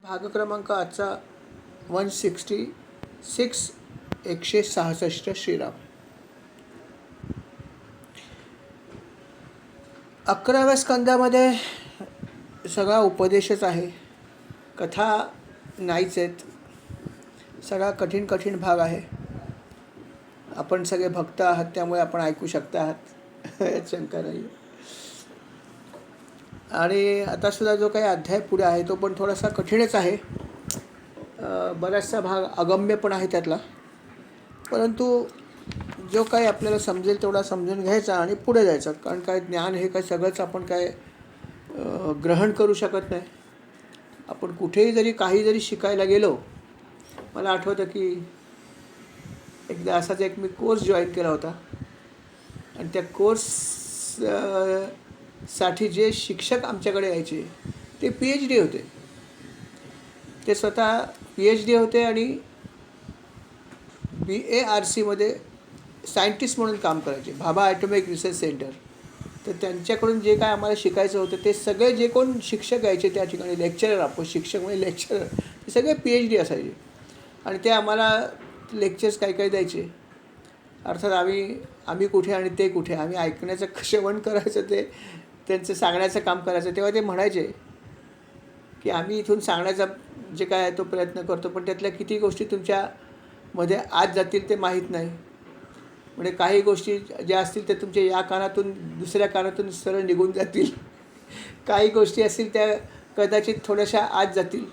भाग क्रमांक आजचा 166 166 श्रीराम. 11व्या स्कंदामध्ये सगळा उपदेशच आहे, कथा नाहीच आहेत. सगळा कठीण कठीण भाग आहे. आपण सगळे भक्त आहात त्यामुळे आपण ऐकू शकता आहात यात शंका नाही. आणि आता सुद्धा जो काही अध्याय पुढे आहे तो पण थोडासा कठीणच आहे. बराचसा भाग अगम्य पण आहे त्यातला, परंतु जो काही आपल्याला समजेल तेवढा समजून घ्यायचा आणि पुढे जायचं. कारण काय ज्ञान हे काय सगळंच आपण काय ग्रहण करू शकत नाही. आपण कुठेही जरी काही जरी शिकायला गेलो, मला आठवतं की एकदा असाच एक मी कोर्स जॉईन केला होता आणि त्या कोर्स साठी जे शिक्षक आमच्याकडे यायचे ते PhD होते. ते स्वतः PhD होते आणि BARCमध्ये सायंटिस्ट म्हणून काम करायचे, भाभा ॲटॉमिक रिसर्च सेंटर. तर त्यांच्याकडून जे काय आम्हाला शिकायचं होतं ते सगळे जे कोण शिक्षक यायचे त्या ठिकाणी, लेक्चरर, आपण शिक्षक म्हणजे लेक्चरर, ते सगळे PhD असायचे. आणि ते आम्हाला लेक्चर्स काही काही द्यायचे. अर्थात आम्ही कुठे आणि ते कुठे, आम्ही ऐकण्याचं श्रवण करायचं, ते त्यांचं सांगण्याचं काम करायचं. तेव्हा ते म्हणायचे की आम्ही इथून सांगण्याचा जे काय आहे तो प्रयत्न करतो, पण त्यातल्या किती गोष्टी तुमच्यामध्ये आत जातील ते माहीत नाही. म्हणजे काही गोष्टी ज्या असतील त्या तुमच्या या कानातून दुसऱ्या कानातून सरळ निघून जातील. काही गोष्टी असतील त्या कदाचित थोड्याशा आत जातील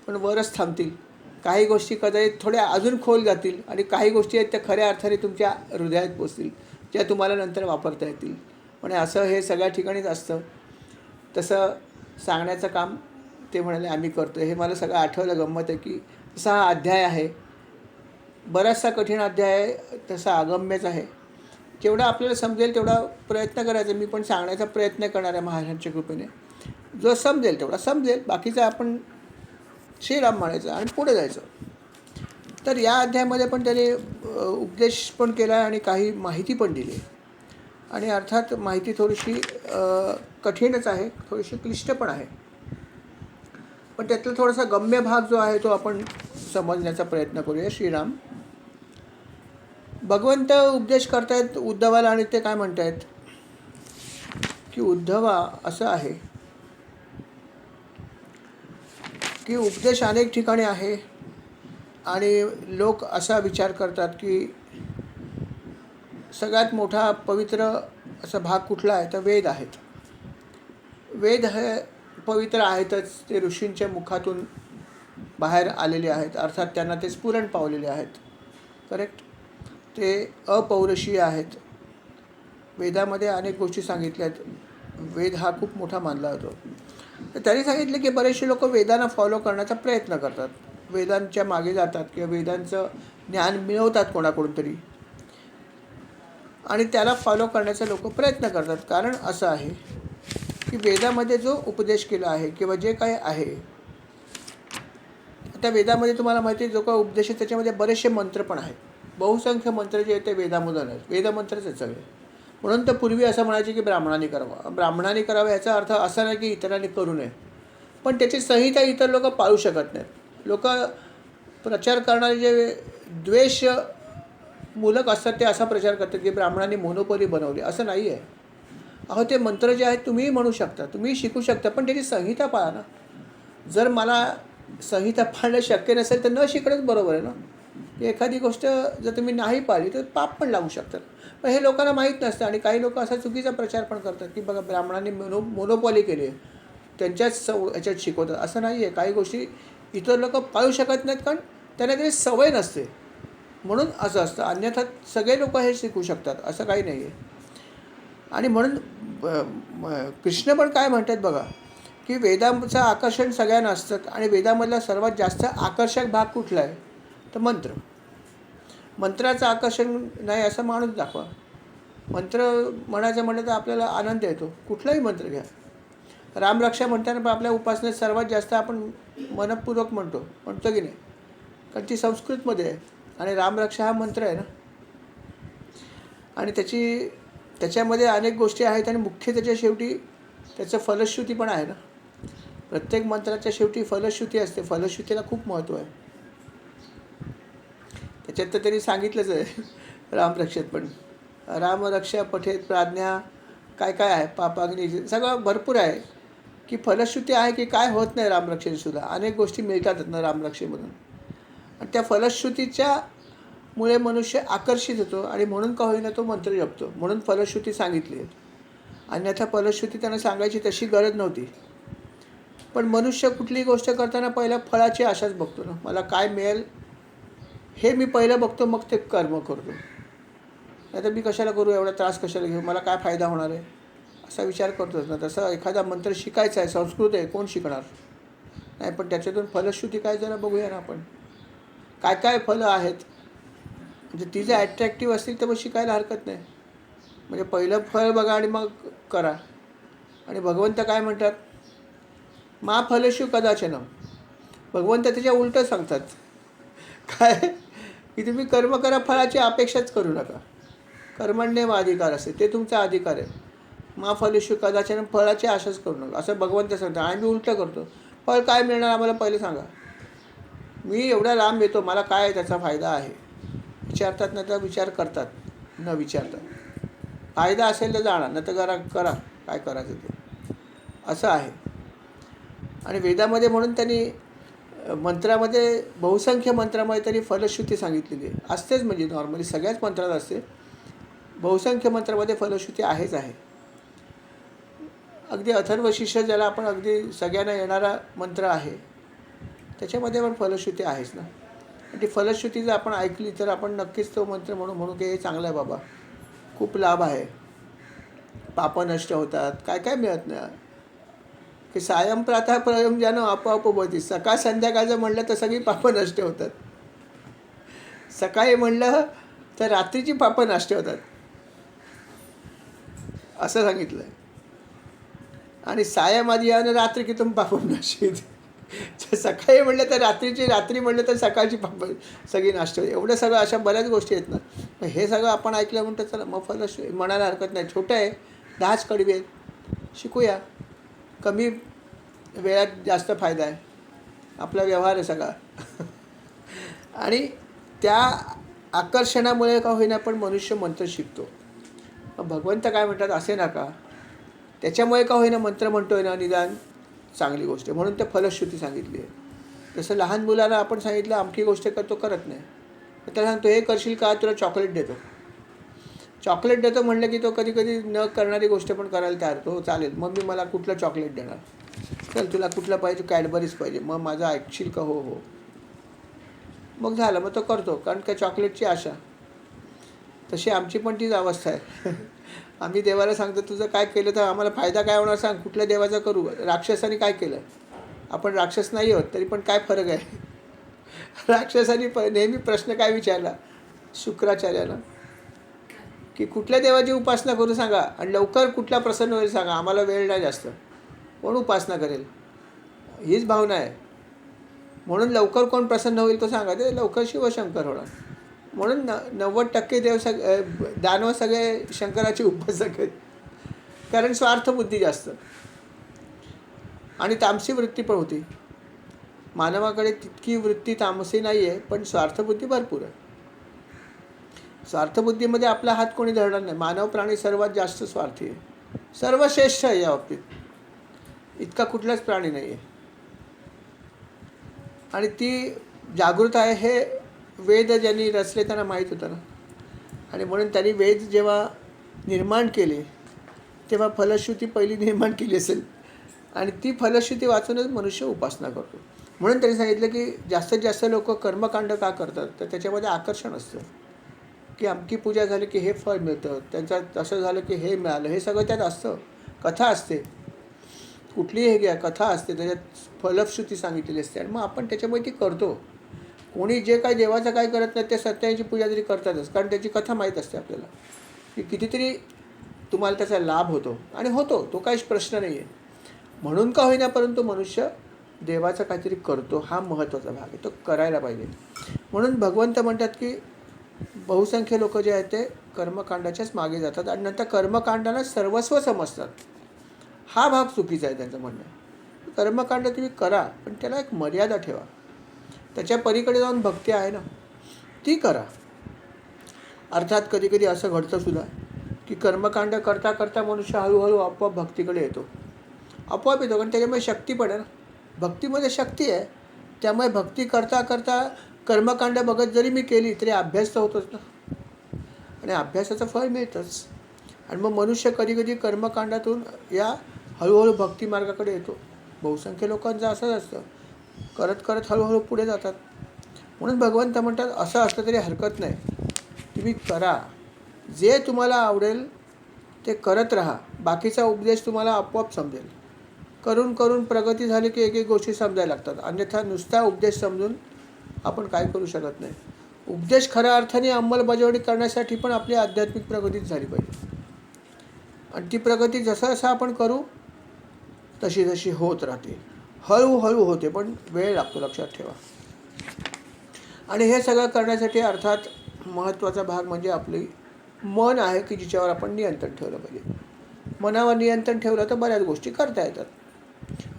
पण वरच थांबतील. काही गोष्टी कदाचित थोड्या अजून खोल जातील आणि काही गोष्टी आहेत त्या खऱ्या अर्थाने तुमच्या हृदयात पोचतील, ज्या तुम्हाला नंतर वापरता येतील. म्हणजे असं हे सगळ्या ठिकाणीच असतं. तसं सांगण्याचं काम ते म्हणाले आम्ही करतो. हे मला सगळं आठवलं. गंमत आहे की तसा हा अध्याय आहे, बराचसा कठीण अध्याय आहे, तसा अगम्यच आहे. जेवढा आपल्याला समजेल तेवढा प्रयत्न करायचा. मी पण सांगण्याचा प्रयत्न करणार आहे महाराजांच्या कृपेने. जो समजेल तेवढा समजेल, बाकीचं आपण श्रीराम म्हणायचं आणि पुढे जायचं. तर या अध्यायामध्ये पण त्याने उपदेश पण केला आणि काही माहिती पण दिली. आणि अर्थात माहिती थोडीशी कठीणच आहे, थोडीशी क्लिष्ट पण आहे. पण त्यातला थोडासा गम्य भाग जो आहे तो आपण समजण्याचा प्रयत्न करूया. श्रीराम भगवंत उपदेश करतायत उद्धवाला आणि ते काय म्हणतायत की उद्धवा असं आहे की उपदेश अनेक ठिकाणी आहे आणि लोक असा विचार करतात की सगळ्यात मोठा पवित्र असा भाग कुठला आहे तर वेद आहेत. वेद हे पवित्र आहेतच, ते ऋषींच्या मुखातून बाहेर आलेले आहेत, अर्थात त्यांना ते स्फुरण पावलेले आहेत. करेक्ट. ते अपौरुषीय आहेत. वेदामध्ये अनेक गोष्टी सांगितल्या आहेत. वेद हा खूप मोठा मानला जातो. तर त्यांनी सांगितलं की बरेचसे लोक वेदांना फॉलो करण्याचा प्रयत्न करतात, वेदांच्या मागे जातात किंवा वेदांचं ज्ञान मिळवतात कोणाकडून तरी आणि त्याला फॉलो करण्याचा लोक प्रयत्न करतात. कारण असं आहे की वेदामध्ये जो उपदेश केला आहे किंवा जे काही आहे, आता वेदामध्ये तुम्हाला माहिती आहे जो काही उपदेश आहे त्याच्यामध्ये बरेचसे मंत्र पण आहेत. बहुसंख्य मंत्र जे आहेत ते वेदामधून आहेत, वेदमंत्रच आहेत सगळे. म्हणून तर पूर्वी असं म्हणायचे की ब्राह्मणांनी करावं. ब्राह्मणांनी करावं याचा अर्थ असा नाही की इतरांनी करू नये, पण त्याची संहिता इतर लोक पाळू शकत नाहीत. लोक प्रचार करणारे जे द्वेष मूलक असतात ते असा प्रचार करतात की ब्राह्मणांनी मोनोपोली बनवली. असं नाही आहे. अहो, ते मंत्र जे आहेत तुम्हीही म्हणू शकता, तुम्ही शिकू शकता, पण त्याची संहिता पाळा ना. जर मला संहिता पाळणं शक्य नसेल तर न शिकणंच बरोबर आहे ना. एखादी गोष्ट जर तुम्ही नाही पाळली तर पाप पण लागू शकतात. पण हे लोकांना माहीत नसतं आणि काही लोक असा चुकीचा प्रचार पण करतात की बघा ब्राह्मणांनी मोनोपॉली केली आहे, त्यांच्याच ह्याच्यात शिकवतात. असं नाही आहे. काही गोष्टी इतर लोक पाळू शकत नाहीत कारण त्यांना काही सवय नसते, म्हणून असं असतं. अन्यथा सगळे लोक हे शिकू शकतात, असं काही नाही आहे. आणि म्हणून कृष्ण पण काय म्हणतात बघा की वेदांचं आकर्षण सगळ्यांना असतं आणि वेदामधला सर्वात जास्त आकर्षक भाग कुठला आहे तर मंत्र. मंत्राचं आकर्षण नाही असं माणूस दाखवा. मंत्र म्हणायचं म्हटलं तर आपल्याला आनंद येतो. कुठलाही मंत्र घ्या. रामरक्षा म्हणताना पण आपल्या उपासनेत सर्वात जास्त आपण मनपूर्वक म्हणतो की नाही, कारण ती संस्कृतमध्ये आहे आणि रामरक्षा हा मंत्र आहे ना. आणि त्याच्यामध्ये अनेक गोष्टी आहेत आणि मुख्य त्याच्या शेवटी त्याचं फलश्रुती पण आहे ना. प्रत्येक मंत्राच्या शेवटी फलश्रुती असते. फलश्रुतीला खूप महत्त्व आहे. त्याच्यात तर त्यांनी सांगितलंच आहे रामरक्षेत पण. रामरक्षा पठेत प्राज्ञा काय काय आहे, पापाग्नी सगळं भरपूर आहे. की फलश्रुती आहे की काय होत नाही रामरक्षेसुद्धा. अनेक गोष्टी मिळतात ना रामरक्षेमधून. आणि त्या फलश्रुतीच्या मुळे मनुष्य आकर्षित होतो आणि म्हणून का होईना तो मंत्र जपतो. म्हणून फलश्रुती सांगितली आहे. अन्यथा फलश्रुती त्यांना सांगायची तशी गरज नव्हती. पण मनुष्य कुठलीही गोष्ट करताना पहिल्या फळाची आशाच बघतो ना. मला काय मिळेल हे मी पहिलं बघतो, मग ते कर्म करतो. नाही तर मी कशाला करू, एवढा त्रास कशाला घेऊ, मला काय फायदा होणार आहे असा विचार करतोच ना. तसं एखादा मंत्र शिकायचा आहे, संस्कृत आहे, कोण शिकणार नाही. पण त्याच्यातून फलश्रुती काय जरा बघूया ना आपण. काय काय फलं आहेत, म्हणजे ती जर ॲट्रॅक्टिव्ह असतील तर मग शिकायला हरकत नाही. म्हणजे पहिलं फळ बघा आणि मग करा. आणि भगवंत काय म्हणतात, मा फलेषु कदाचन. भगवंत त्याच्या उलटं सांगतात. काय की तुम्ही कर्म करा, फळाची अपेक्षाच करू नका. कर्मण्येव अधिकार असते, ते तुमचा अधिकार आहे. मा फलेषु कदाचन, फळाची आशाच करू नका असं भगवंत सांगतात. आम्ही उलटं करतो. फळ काय मिळणार आम्हाला पहिलं सांगा. मी एवढा लांब येतो, मला काय त्याचा फायदा आहे विचारतात ना, तर विचार करतात न विचारता. फायदा असेल तर जाणार, नाही तर करा काय करायचं ते, असं आहे. आणि वेदामध्ये म्हणून त्यांनी मंत्रामध्ये बहुसंख्य मंत्रामध्ये तरी फलश्रुती सांगितलेली आहे. असतेच, म्हणजे नॉर्मली सगळ्याच मंत्रात असते. बहुसंख्य मंत्रामध्ये फलश्रुती आहे. अगदी अथर्वशीर्ष ज्याला आपण अगदी सगळ्यांना येणारा मंत्र आहे त्याच्यामध्ये पण फलश्रुती आहेच ना. ती फलश्रुती जर आपण ऐकली तर आपण नक्कीच तो मंत्र म्हणू की हे चांगलं आहे बाबा, खूप लाभ आहे, पापं नष्ट होतात, काय काय मिळत नाही. की सायं प्रातः प्रयम ज्यानं आपोआप भवती. सकाळ संध्याकाळचं म्हणलं तर सगळी पापं नष्ट होतात. सकाळी म्हणलं तर रात्रीची पापं नष्ट होतात असं सांगितलं आहे. आणि सायमादी यानं रात्री की तुम्ही पापं नष्ट. सकाळी म्हणलं तर रात्री म्हणलं तर सकाळची पापं सगळी नाश्ता होते. एवढं सगळं अशा बऱ्याच गोष्टी आहेत ना. हे सगळं आपण ऐकलं म्हणतो चला मग म्हणायला हरकत नाही. छोटं आहे, 10च कडवे शिकूया. कमी वेळात जास्त फायदा आहे, आपला व्यवहार आहे सगळा. आणि त्या आकर्षणामुळे का होईना पण मनुष्य मंत्र शिकतो. भगवंत काय म्हणतात असे नका, त्याच्यामुळे का होईना मंत्र म्हणतोय ना, निदान चांगली गोष्ट आहे म्हणून ते फलश्रुती सांगितली आहे. जसं लहान मुलाला आपण सांगितलं अमकी गोष्ट करतो, करत नाही, त्याला सांगतो हे करशील का, तुला चॉकलेट देतो. चॉकलेट देतो म्हणलं की तो कधी कधी न करणारी गोष्ट पण करायला तयार होतो. हो चालेल, मम्मी मला कुठलं चॉकलेट देणार, चल तुला कुठलं पाहिजे, कॅडबरीज पाहिजे, मग माझं ऐकशील का, हो हो, मग झालं, मग तो करतो, कारण का चॉकलेटची आशा. तशी आमची पण तीच अवस्था आहे. आम्ही देवाला सांगतो तुझं काय केलं तर आम्हाला फायदा काय होणार सांग, कुठल्या देवाचा करू. राक्षसाने काय केलं, आपण राक्षस नाही आहोत तरी पण काय फरक आहे. राक्षसाने नेहमी प्रश्न काय विचारला शुक्राचार्यानं, की कुठल्या देवाची उपासना करू सांगा आणि लवकर कुठला प्रसन्न होईल सांगा, आम्हाला वेळ नाही जास्त, कोण उपासना करेल, हीच भावना आहे. म्हणून लवकर कोण प्रसन्न होईल तो सांगा, ते लवकर शिवशंकर होणार. म्हणून 90% देव दानव सगळे शंकराचे उपासक आहेत, कारण स्वार्थबुद्धी जास्त आणि तामसी वृत्ती पण होती. मानवाकडे तितकी वृत्ती तामसी नाही आहे, पण स्वार्थबुद्धी भरपूर आहे. स्वार्थबुद्धीमध्ये आपला हात कोणी धरणार नाही. मानव प्राणी सर्वात जास्त स्वार्थी आहे, सर्वश्रेष्ठ आहे या बाबतीत, इतका कुठलाच प्राणी नाही आहे. आणि ती जागृत आहे हे वेद ज्यांनी रचले त्यांना माहीत होतं ना. आणि म्हणून त्यांनी वेद जेव्हा निर्माण केले तेव्हा फलश्रुती पहिली निर्माण केली असेल आणि ती फलश्रुती वाचूनच मनुष्य उपासना करतो. म्हणून त्यांनी सांगितलं की जास्तीत जास्त लोक कर्मकांड का करतात, तर त्याच्यामध्ये आकर्षण असतं की अमकी पूजा झाली की हे फळ मिळतं, त्यांचं तसं झालं की हे मिळालं, हे सगळं त्यात असतं. कथा असते, कुठलीही हे घ्या कथा असते, त्याच्यात फलश्रुती सांगितलेली असते आणि मग आपण त्याच्यामुळे ती करतो. कोणी जे काय देवाचं काय करत नाही ते सत्याची पूजा तरी करतातच, कारण त्याची कथा माहीत असते आपल्याला की कितीतरी तुम्हाला त्याचा लाभ होतो आणि होतो, तो काहीच प्रश्न नाही आहे. म्हणून का होईना परंतु मनुष्य देवाचं काहीतरी करतो, हा महत्त्वाचा भाग आहे, तो करायला पाहिजे. म्हणून भगवंत म्हणतात की बहुसंख्य लोक जे आहेत ते कर्मकांडाच्याच मागे जातात आणि नंतर कर्मकांडाला सर्वस्व समजतात. हा भाग चुकीचा आहे त्यांचं म्हणणं. कर्मकांड तुम्ही करा, पण त्याला एक मर्यादा ठेवा. त्याच्या पलीकडे जाऊन भक्ती आहे ना, ती करा. अर्थात कधी कधी असं घडतं सुद्धा की कर्मकांड करता करता मनुष्य हळूहळू आपोआप भक्तीकडे येतो. आपोआप येतो, कारण त्याच्यामुळे शक्ती पण आहे ना. भक्तीमध्ये शक्ती आहे. त्यामुळे भक्ती करता करता कर्मकांड बघत जरी मी केली तरी अभ्यास तर होतोच ना, आणि अभ्यासाचं फळ मिळतंच. आणि मग मनुष्य कधी कधी कर्मकांडातून या हळूहळू भक्ती मार्गाकडे येतो. बहुसंख्य लोकांचं असंच असतं, करत करत हळूहळू पुढे जातात. म्हणून भगवंत म्हणतात असं असलं तरी हरकत नाही, तुम्ही करा. जे तुम्हाला आवडेल ते करत राहा. बाकीचा उपदेश तुम्हाला आपोआप समजेल. करून करून प्रगती झाली की एक एक गोष्टी समजायला लागतात. अन्यथा नुसता उपदेश समजून आपण काय करू शकत नाही. उपदेश खऱ्या अर्थाने अंमलबजावणी करण्यासाठी पण आपली आध्यात्मिक प्रगतीच झाली पाहिजे. आणि ती प्रगती जसं जसं आपण करू तशी तशी होत राहते. हळूहळू होते, पण वेळ लागतो, लक्षात ठेवा. आणि हे सगळं करण्यासाठी अर्थात महत्त्वाचा भाग म्हणजे आपली मन आहे की जिच्यावर आपण नियंत्रण ठेवलं पाहिजे. मनावर नियंत्रण ठेवलं तर बऱ्याच गोष्टी करता येतात.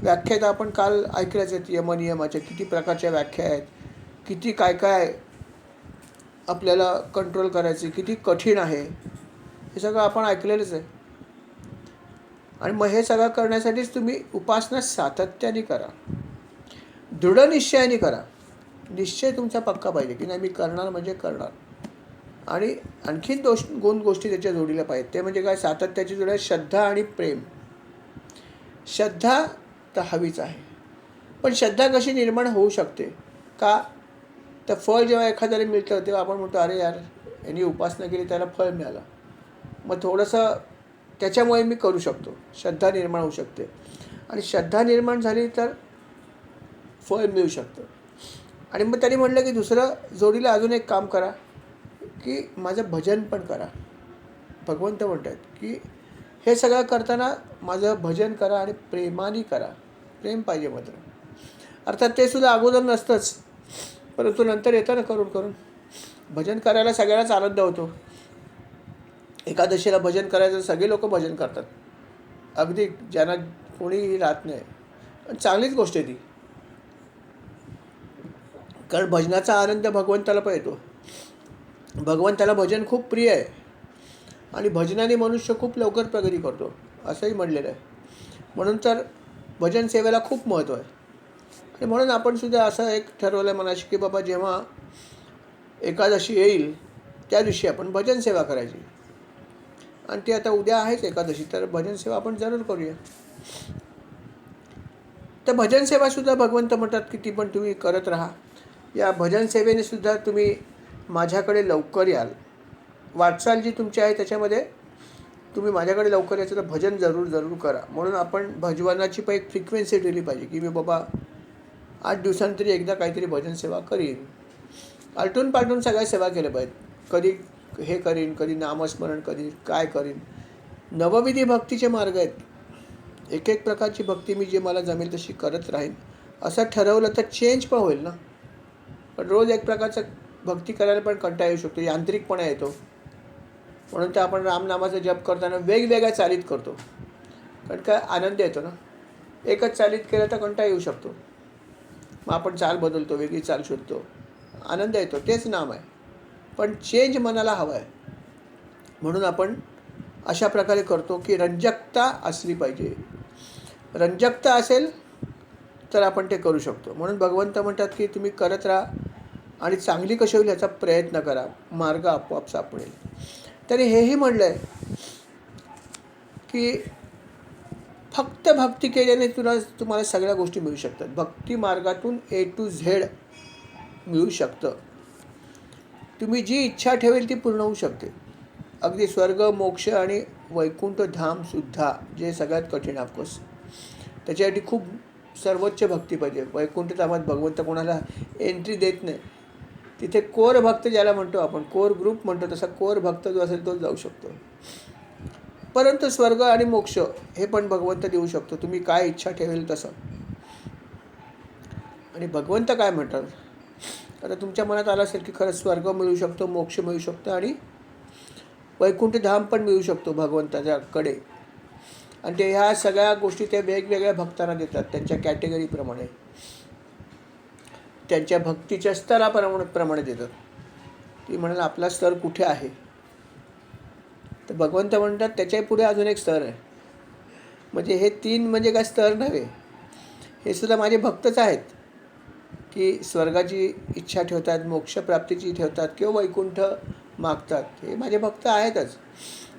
व्याख्या तर आपण काल ऐकल्याच आहेत. यमनियमाच्या किती प्रकारच्या व्याख्या आहेत, किती काय काय आपल्याला कंट्रोल करायचे, किती कठीण आहे, हे सगळं आपण ऐकलेलंच आहे. आणि मग हे सगळं करण्यासाठीच तुम्ही उपासना सातत्याने करा, दृढ निश्चयाने करा. निश्चय तुमचा पक्का पाहिजे की नाही मी करणार म्हणजे करणार. आणि आणखीन दोन गोष्टी त्याच्या जोडीला पाहिजेत. ते म्हणजे काय, सातत्याची जोड आहे श्रद्धा आणि प्रेम. श्रद्धा तर हवीच आहे, पण श्रद्धा कशी निर्माण होऊ शकते का, तर फळ जेव्हा एखाद्याला मिळतं तेव्हा आपण म्हणतो अरे यार यांनी उपासना केली त्याला फळ मिळालं, मग थोडंसं त्याच्यामुळे मी करू शकतो. श्रद्धा निर्माण होऊ शकते. आणि श्रद्धा निर्माण झाली तर फळ मिळू शकतं. आणि मग त्यांनी म्हटलं की दुसरं जोडीला अजून एक काम करा की माझं भजन पण करा. भगवंत म्हणतात की हे सगळं करताना माझं भजन करा आणि प्रेमाने करा. प्रेम पाहिजे मात्र. अर्थात ते सुद्धा अगोदर नसतंच, परंतु नंतर येतं ना करून करून. भजन करायला सगळ्यालाच आनंद होतो. एकादशीला भजन करायचं सगळे लोक भजन करतात, अगदी ज्यांना कोणीही राहत नाही. चांगलीच गोष्ट आहे ती, कारण भजनाचा आनंद भगवंताला पण येतो. भगवंताला भजन खूप प्रिय आहे आणि भजनाने मनुष्य खूप लवकर प्रगती करतो असंही म्हणलेलं आहे. म्हणून तर भजन सेवेला खूप महत्त्व आहे. आणि म्हणून आपण सुद्धा असं एक ठरवलं मनाशी की बाबा जेव्हा एकादशी येईल त्या दिवशी आपण भजन सेवा करायची. आणि ती आता उद्या आहेच एकादशी, तर भजन सेवा आपण जरूर करूया. तर भजन सेवासुद्धा भगवंत म्हणतात की ती पण तुम्ही करत राहा. या भजन सेवेने सुद्धा तुम्ही माझ्याकडे लवकर याल. वाटचाल जी तुमची आहे त्याच्यामध्ये तुम्ही माझ्याकडे लवकर यायचं तर भजन जरूर जरूर करा. म्हणून आपण भजवनाची पण एक फ्रिक्वेन्सी ठेवली पाहिजे की मी बाबा 8 दिवसांतरी एकदा काहीतरी भजन सेवा करीन. आलटून पालटून सगळ्या सेवा केल्या पाहिजेत. कधी हे करीन, कधी नामस्मरण करीन, काय करीन. नवविधी भक्तीचे मार्ग आहेत. एक एक प्रकारची भक्ती मी जे मला जमेल तशी करत राहीन. असं ठरवलं तर चेंज पण होईल ना. पण रोज एक प्रकारचं भक्ती करायला पण कंटाळा येऊ शकतो, यांत्रिकपणा येतो. म्हणून तर आपण रामनामाचा जप करताना वेगवेगळ्या चालीत करतो, कारण काय आनंद येतो ना. एकच चालीत केलं तर कंटाळा येऊ शकतो. मग आपण चाल बदलतो, वेगळी चाल शोधतो, आनंद येतो. तेच नाम आहे, पण चेंज मनाला हवा आहे. म्हणून आपण अशा प्रकारे करतो की रंजकता असली पाहिजे. रंजकता असेल तर आपण ते करू शकतो. म्हणून भगवंत म्हणतात की तुम्ही करत राहा आणि चांगली कशी होईल याचा प्रयत्न करा, मार्ग आपोआप सापडेल. त्याने हेही म्हणलं आहे की फक्त भक्ती केल्याने तुम्हाला सगळ्या गोष्टी मिळू शकतात. भक्ती मार्गातून A to Z मिळू शकतं. तुम्ही जी इच्छा ठेवेल ती पूर्ण होऊ शकते. अगदी स्वर्ग, मोक्ष आणि वैकुंठ धामसुद्धा, जे सगळ्यात कठीण ऑफकोर्स. त्याच्यासाठी खूप सर्वोच्च भक्ती पाहिजे. वैकुंठ धामात भगवंत कोणाला एंट्री देत नाही. तिथे कोर भक्त ज्याला म्हणतो आपण, कोर ग्रुप म्हणतो, तसा कोर भक्त जो असेल तो जाऊ शकतो. परंतु स्वर्ग आणि मोक्ष हे पण भगवंत देऊ शकतो, तुम्ही काय इच्छा ठेवेल तसं. आणि भगवंत काय म्हणतात, आता तुमच्या मनात आलं असेल की खरं स्वर्ग मिळू शकतो, मोक्ष मिळू शकतो आणि वैकुंठ धाम पण मिळू शकतो भगवंताच्याकडे. आणि ते ह्या सगळ्या गोष्टी ते वेगवेगळ्या भक्तांना देतात त्यांच्या कॅटेगरीप्रमाणे, त्यांच्या भक्तीच्या स्तराप्रमाणे देतात. ती म्हणाल आपला स्तर कुठे आहे, तर भगवंत म्हणतात त्याच्याही पुढे अजून एक स्तर आहे. म्हणजे हे 3 म्हणजे काय स्तर नव्हे, हे सुद्धा माझे भक्तच आहेत की स्वर्गाची इच्छा ठेवतात, मोक्षप्राप्तीची ठेवतात किंवा वैकुंठ मागतात. हे माझे भक्त आहेतच.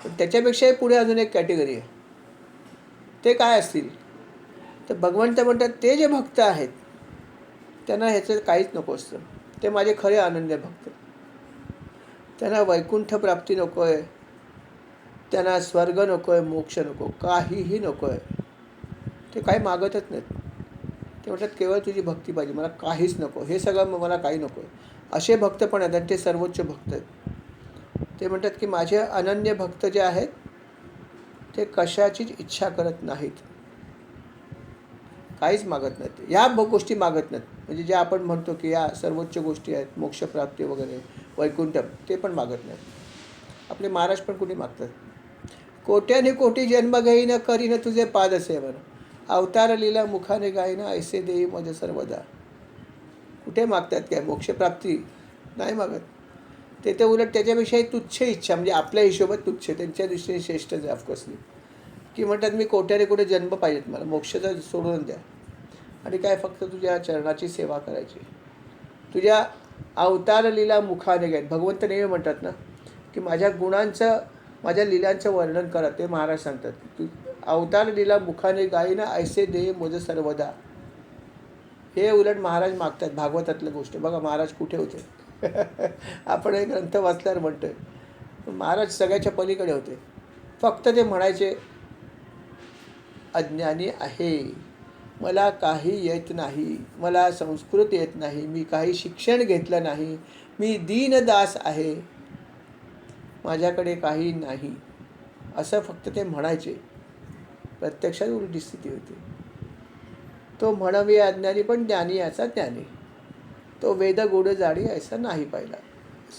पण त्याच्यापेक्षाही पुढे अजून एक कॅटेगरी आहे. ते काय असतील, तर भगवंत म्हणतात ते जे भक्त आहेत त्यांना ह्याचं काहीच नको असतं. ते माझे खरे आनंदी भक्त. त्यांना वैकुंठ प्राप्ती नको आहे, त्यांना स्वर्ग नको आहे, मोक्ष नको, काहीही नको आहे. ते काही मागतच नाहीत. ते म्हणतात केवळ तुझी भक्ती पाहिजे, मला काहीच नको, हे सगळं मला काही नको आहे. असे भक्त पण आहेत आणि ते सर्वोच्च भक्त आहेत. ते म्हणतात की माझे अनन्य भक्त जे आहेत ते कशाचीच इच्छा करत नाहीत, काहीच मागत नाहीत, ह्या गोष्टी मागत नाहीत. म्हणजे जे आपण म्हणतो की या सर्वोच्च गोष्टी आहेत, मोक्षप्राप्ती वगैरे, वैकुंठ, ते पण मागत नाहीत. आपले महाराज पण कुठे मागतात. कोट्याने कोटी जन्म घेईन करीन तुझे पाद सेवन, अवतार लीला मुखाने गाईन ऐसे देई मज सर्वदा. कुठे मागतात काय मोक्षप्राप्ती? नाही मागत. ते तर उलट त्याच्यापेक्षाही तुच्छ इच्छा, म्हणजे आपल्या हिशोबात तुच्छ, त्यांच्या दृष्टीने श्रेष्ठ आहे ऑफकोर्सली, की म्हणतात मी कोट्याने कोटी जन्म पाहिजेत, मला मोक्षाचा सोडून द्या, आणि काय फक्त तुझ्या चरणाची सेवा करायची. तुझ्या अवतार लीला मुखाने गाईन. भगवंत नेहमी म्हणतात ना की माझ्या गुणांचं, माझ्या लीलांचं वर्णन करा. ते महाराज सांगतात तू अवतार लीला मुखाने गाईन ऐसे दे मुझ सर्वदा. हे उलट महाराज मागतात भागवतातल्या गोष्ट. बघा महाराज कुठे होते. आपण एक ग्रंथ वाचल्यावर म्हणतोय महाराज सगळ्याच्या पलीकडे होते. फक्त ते म्हणायचे अज्ञानी आहे, मला काही येत नाही, मला संस्कृत येत नाही, मी काही शिक्षण घेतलं नाही, मी दीनदास आहे, माझ्याकडे काही नाही, असं फक्त ते म्हणायचे. प्रत्यक्षात उलटी स्थिती होती. तो म्हणवी अज्ञानी पण ज्ञानी याचा ज्ञानी, तो वेद गोड जाडी ऐसा नाही पाहिला.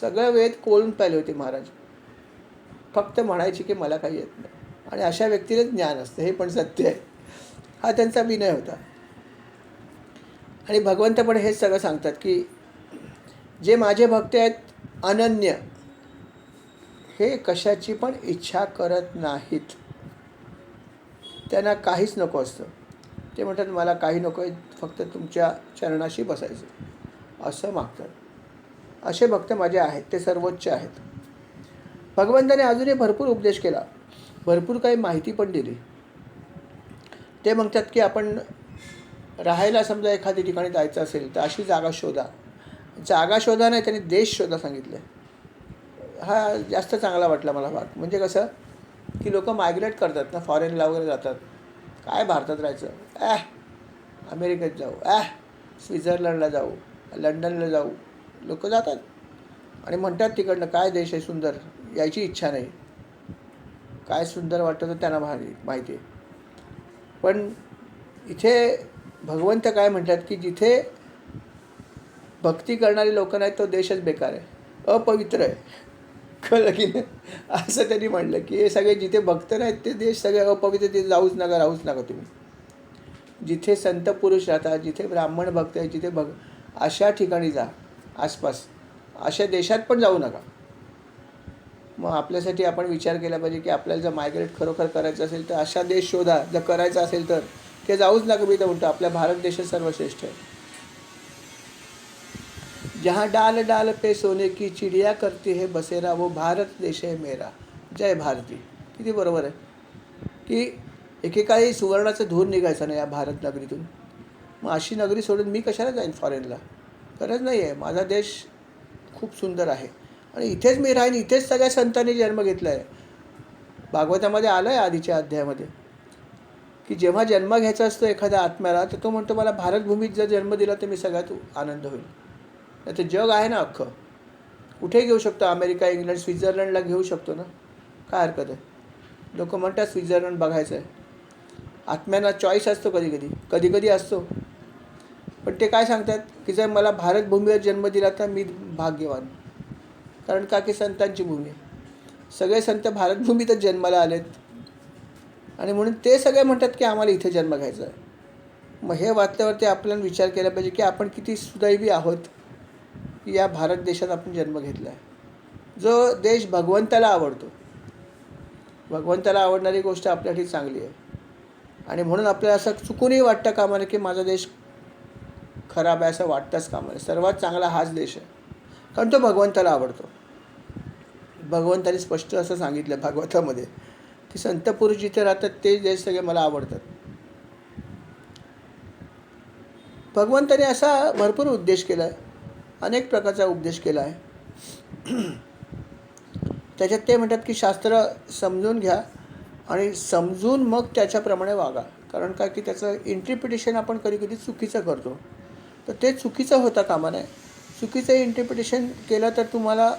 सगळं वेद कोळून पाहिले होते महाराज, फक्त म्हणायचे की मला काही येत नाही. आणि अशा व्यक्तीलाच ज्ञान असतं, हे पण सत्य आहे. हा त्यांचा विनय होता. आणि भगवंत पण हेच सगळं सांगतात की जे माझे भक्त आहेत अनन्य, हे कशाची पण इच्छा करत नाहीत, त्यांना काहीच नको असतं. ते म्हणतात मला काही नको आहे, फक्त तुमच्या चरणाशी बसायचं, असं मागतात. असे भक्त माझे आहेत, ते सर्वोच्च आहेत. भगवंताने अजूनही भरपूर उपदेश केला, भरपूर काही माहिती पण दिली. ते म्हणतात की आपण राहायला समजा एखाद्या ठिकाणी जायचं असेल तर अशी जागा शोधा. जागा शोधा नाही, त्यांनी देश शोधा सांगितलं. हा जास्त चांगला वाटला मला भाग. म्हणजे कसं की लोक मायग्रेट करतात ना, फॉरेनला वगैरे जातात. काय भारतात राहायचं, अमेरिकेत जाऊ, स्वित्झर्लंडला जाऊ, लंडनला जाऊ, लोक जातात आणि म्हणतात तिकडनं काय देश आहे सुंदर, यायची इच्छा नाही. काय सुंदर वाटतं तर त्यांना माहिती आहे. पण इथे भगवंत काय म्हणतात की जिथे भक्ती करणारी लोक नाहीत तो देशच बेकार आहे, अपवित्र आहे. कळलं की नाही? असं त्यांनी म्हणलं की हे सगळे जिथे भक्त नाहीत ते देश सगळे अपवित्र, तिथे राहूच नका तुम्ही. जिथे संत पुरुष राहतात, जिथे ब्राह्मण भक्त आहेत, जिथे अशा ठिकाणी जा आसपास. अशा देशात पण जाऊ नका. मग आपल्यासाठी आपण विचार केला पाहिजे की आपल्याला जर मायग्रेट खरोखर करायचं असेल तर अशा देश शोधा. जर करायचं असेल तर ते जाऊच नका. मी तर म्हणतो आपल्या भारत देशच सर्वश्रेष्ठ आहे. जहाँ डाल डाल पे सोने की चिड़िया करती है बसेरा, वो भारत देश है मेरा. जय भारती. किती बरोबर आहे की एकेकाळी सुवर्णाचं धूर निघायचं नाही या भारत नगरीतून. मग अशी नगरी सोडून मी कशाला जाईन फॉरेनला? गरज नाही आहे. माझा देश खूप सुंदर आहे आणि इथेच मी राहीन. इथेच सगळ्या संतांनी जन्म घेतला आहे. भागवतामध्ये आलं आहे आधीच्या अध्यायामध्ये की जेव्हा जन्म घ्यायचा असतो एखाद्या आत्म्याला तर तो म्हणतो मला भारतभूमीत जर जन्म दिला तर मी सगळ्यात आनंद होईल. नाही तर जग आहे ना अख्खं, कुठे घेऊ शकतो. अमेरिका, इंग्लंड, स्वित्झर्लंडला घेऊ शकतो ना, काय हरकत आहे. लोक म्हणतात स्वित्झर्लंड बघायचं आहे. आत्म्यांना चॉईस असतो कधी असतो. पण ते काय सांगतात की जर मला भारतभूमीवर जन्म दिला तर मी भाग्यवान. कारण का की संतांची भूमी आहे. सगळे संत भारतभूमीतच जन्माला आलेत. आणि म्हणून ते सगळे म्हणतात की आम्हाला इथे जन्म घ्यायचा आहे. मग हे वाचल्यावरती आपल्याला विचार केला पाहिजे की आपण किती सुदैवी आहोत की या भारत देशात आपण जन्म घेतला आहे, जो देश भगवंताला आवडतो. भगवंताला आवडणारी गोष्ट आपल्यासाठी चांगली आहे. आणि म्हणून आपल्याला असं चुकूनही वाटतं कामा नये की माझा देश खराब आहे असं वाटतंच कामा नये. सर्वात चांगला हाच देश आहे, कारण तो भगवंताला आवडतो. भगवंताने स्पष्ट असं सांगितलं भागवतामध्ये की संत पुरुष जिथे राहतात ते देश सगळे मला आवडतात. भगवंताने असा भरपूर उपदेश केला आहे, अनेक प्रकारचा उपदेश केला आहे. त्याच्यात ते म्हणतात की शास्त्र समजून घ्या आणि समजून मग त्याच्याप्रमाणे वागा. कारण काय की त्याचं इंटरप्रिटेशन आपण कधी कधी चुकीचं करतो, तर ते चुकीचं होता कामा नये. चुकीचं इंटरप्रिटेशन केलं तर तुम्हाला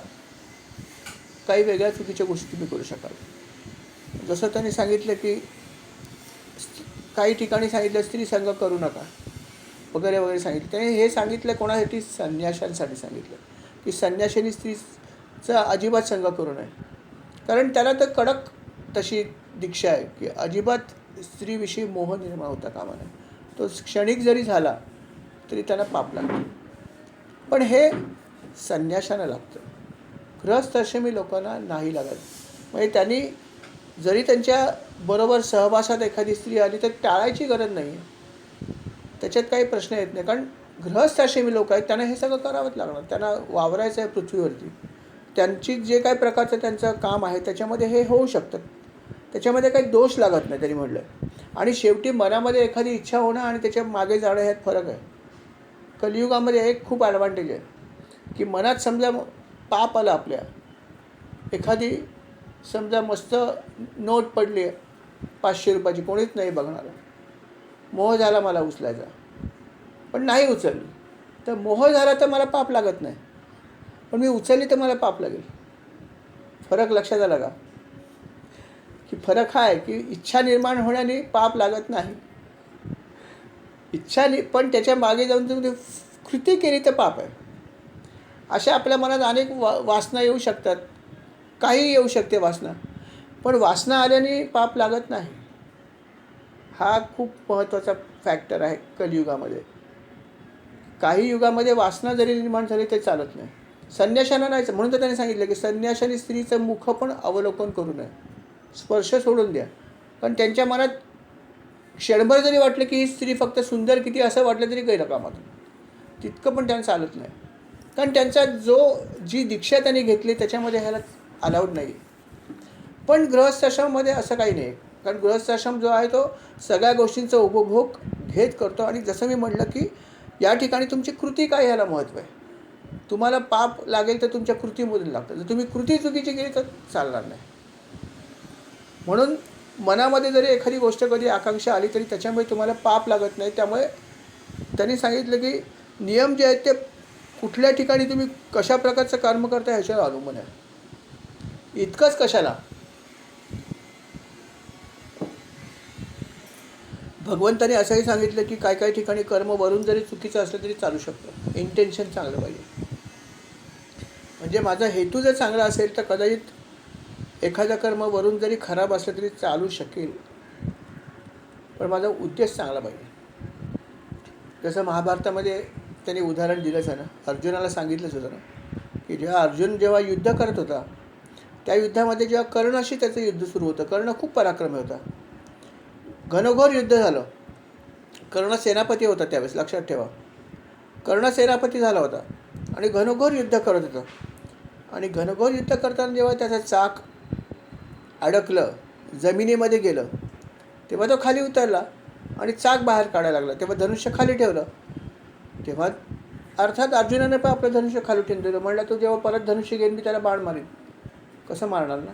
काही वेगळ्या चुकीच्या गोष्टी तुम्ही करू शकाल. जसं त्यांनी सांगितलं की काही ठिकाणी सांगितलं स्त्री संग करू नका वगैरे वगैरे सांगितलं. त्याने हे सांगितलं कोणासाठी? संन्याशांसाठी सांगितलं की संन्याशांनी स्त्रीचा अजिबात संग करू नये. कारण त्याला तर कडक तशी दीक्षा आहे की अजिबात स्त्रीविषयी मोह निर्माण होता कामा नये. तो क्षणिक जरी झाला तरी त्यांना पाप लागतं. पण हे संन्याशानं लागतं, गृहस्थाश्रमी लोकांना नाही लागत. म्हणजे त्यांनी जरी त्यांच्या बरोबर सहवासात एखादी स्त्री आली तर टाळायची गरज नाही, त्याच्यात काही प्रश्न येत नाही. कारण गृहस्थाश्रमी लोक आहेत, त्यांना हे सगळं करावंच लागणार. त्यांना वावरायचं आहे पृथ्वीवरती. त्यांची जे काही प्रकारचं त्यांचं काम आहे त्याच्यामध्ये हे होऊ शकतं, त्याच्यामध्ये काही दोष लागत नाही त्यांनी म्हटलं. आणि शेवटी मनामध्ये एखादी इच्छा होणं आणि त्याच्या मागे जाणं ह्यात फरक आहे. कलियुगामध्ये एक खूप ॲडव्हान्टेज आहे की मनात समजा पाप आलं आपल्या, एखादी समजा मस्त नोट पडली आहे 500 रुपयाची, कोणीच नाही बघणार, मोह झाला मला उचलायचा पण नाही उचलली, तर मोह झाला तर मला पाप लागत नाही, पण मी उचलली तर मला पाप लागेल. फरक लक्षात आला का? की फरक हा आहे की इच्छा निर्माण होण्याने पाप लागत नाही. इच्छा पण त्याच्या मागे जाऊन तुम्ही कृती केली तर पाप आहे. अशा आपल्या मनात अनेक वासना येऊ शकतात, काही येऊ शकते वासना, पण वासना आल्याने पाप लागत नाही. हा खूप महत्त्वाचा फॅक्टर आहे कलियुगामध्ये. काही युगामध्ये वासना जरी निर्माण झाली ते चालत नाही. संन्याशांना नाही, म्हणून तर त्यांनी सांगितलं की संन्याशाने स्त्रीचं मुख पण अवलोकन करू नये, स्पर्श सोडून द्या. कारण त्यांच्या मनात क्षणभर जरी वाटलं की ही स्त्री फक्त सुंदर किती असं वाटलं तरी काही कामातून, तितकं पण त्यांना चालत नाही. कारण त्यांचा जी दीक्षा त्यांनी घेतली त्याच्यामध्ये ह्याला अलाउड नाही. पण गृहस्थाश्रमामध्ये असं काही नाही, कारण गृहस्थाश्रम जो आहे तो सगळ्या गोष्टींचा उपभोग घेत करतो. आणि जसं मी म्हटलं की या ठिकाणी तुमची कृती काय ह्याला महत्त्व आहे. तुम्हाला पाप लागेल तर तुमच्या कृतीमधून लागतं, जर तुम्ही कृती चुकीची केली तर चालणार नाही. म्हणून मनामध्ये जरी एखादी गोष्ट कधी आकांक्षा आली तरी त्याच्यामुळे तुम्हाला पाप लागत नाही. त्यामुळे त्यांनी सांगितलं की नियम जे आहेत ते कुठल्या ठिकाणी तुम्ही कशा प्रकारचं कर्म करता ह्याच्यावर अवलंबून आहे. इतकंच कशाला, भगवंताने असंही सांगितलं की काय काही ठिकाणी कर्म वरून जरी चुकीचं असलं तरी चालू शकतं, इंटेन्शन चांगलं पाहिजे. म्हणजे माझा हेतू जर चांगला असेल तर कदाचित एखादा कर्म वरून जरी खराब असलं तरी चालू शकेल, पण माझा उद्देश चांगला पाहिजे. जसं महाभारतामध्ये त्यांनी उदाहरण दिलंच आहे ना, अर्जुनाला सांगितलंच होतं ना की जेव्हा युद्ध करत होता त्या युद्धामध्ये जेव्हा कर्णाशी त्याचं युद्ध सुरू होतं, कर्ण खूप पराक्रमी होता, घनघोर युद्ध झालं. कर्ण सेनापती होता त्यावेळेस, लक्षात ठेवा, कर्ण सेनापती झाला होता आणि घनघोर युद्ध करत होता. आणि घनघोर युद्ध करताना जेव्हा त्याचं चाक अडकलं, जमिनीमध्ये गेलं, तेव्हा तो खाली उतरला आणि चाक बाहेर काढायला लागला. तेव्हा धनुष्य खाली ठेवलं. तेव्हा अर्थात अर्जुनाने पण आपलं धनुष्य खाली ठेवून दिलं. म्हणलं तो जेव्हा परत धनुष्य घेईन मी त्याला बाण मारीन, कसं मारणार ना.